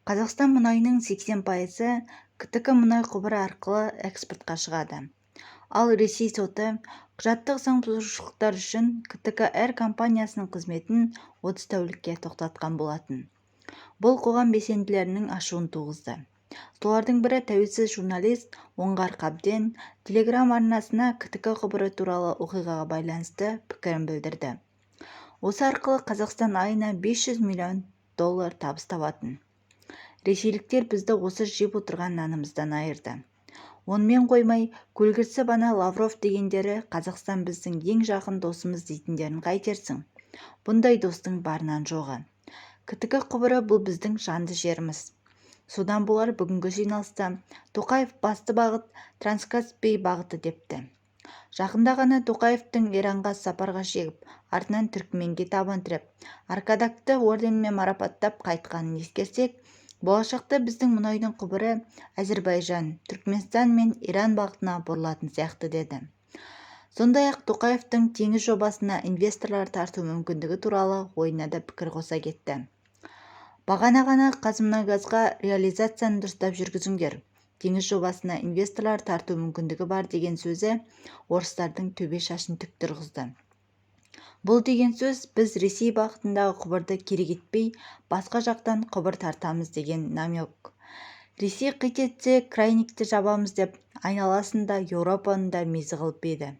Қазақстан мұнайының 80%-ы КТК мұнай құбыры арқылы экспортқа шығады. Ал Ресей соты құжаттық заңбұзушылықтар үшін КТК-Р компаниясының қызметін 30 тәулікке тоқтатқан болатын. Бұл қоғам белсенділерінің ашуын туғызды. Солардың бірі тәуелсіз журналист Оңғар Қабден Телеграм арнасына КТК құбыры туралы оқиғаға байланысты пікірін білдірді. Осы арқылы Қазақстан айына $500 миллион табыс табатын. Ресейліктер бізді осы жеп отырған нанымыздан айырды. Онымен қоймай, көлгірсі бана Лавров дегендері Қазақстан біздің ең жақын досымыз дейтіндерін қайтерсің. Бұндай достың барынан жоғы. КТК құбыры бұл біздің жанды жеріміз. Содан болар бүгінгі жиналыста Тоқаев басты бағыт Транскаспий бағыты депті. Жақында ғана Тоқаевтың Иранға сапарға шегіп, артынан Түркменге табан тіреп, Аркадакты орденмен марапаттап қайтқанын ескерсек, болашақта біздің мұнайдың құбыры Әзербайжан, Түркменстан мен Иран бағытына бұрылатын сияқты деді. Сондай-ақ Тоқаевтың теңіз жобасына инвесторлар тарту мүмкіндігі туралы ойына да пікір қоса кетті. Бағана ғана Қазмұнайгазға реализацияны дұрыстап жүргізіңдер. Теңіз жобасына инвесторлар тарту мүмкіндігі бар деген сөзі орыстардың төбе шашын тік тұрғызды. Бұл деген сөз біз Ресей бағытындағы құбырды керек етпей, басқа жақтан құбыр тартамыз деген намек. Ресей қит етсе крайникті жабамыз деп айналасында Еуропаны да мезі қылып еді.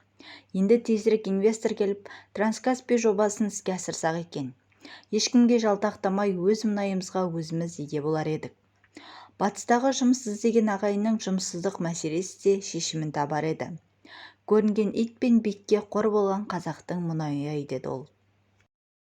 Енді тезірек инвестор келіп, Транскаспий жобасын іске асырсақ екен. Ешкімге жалтақтамай өз мұнайымызға өзіміз ие болар едік. Батыстағы жұмыс іздеген ағайынның жұмыссыздық мәселесі де шешімін табар еді. Көрінген ит пен битке қор болған қазақтың мұнайы деді ол.